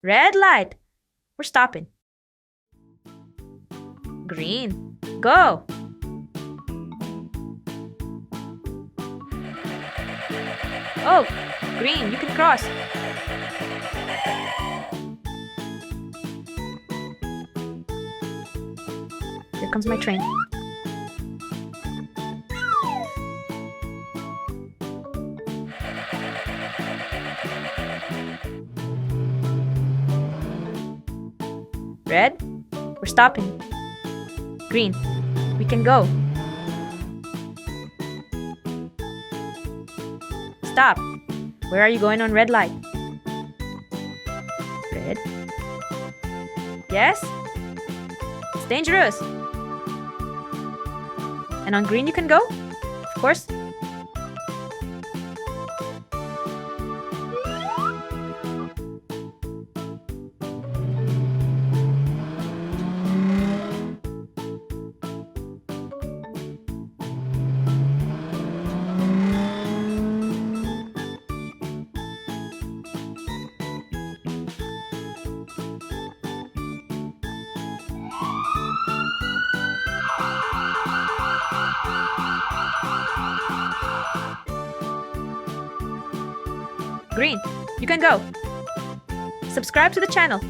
Red light. We're stopping. Green. Go. Oh, green, you can cross. Here comes my train. Red, we're stopping. Green, we can go. Stop. Where are you going on red light? Red. Yes? It's dangerous. And on green you can go? Of course. Green, you can go. Subscribe to the channel.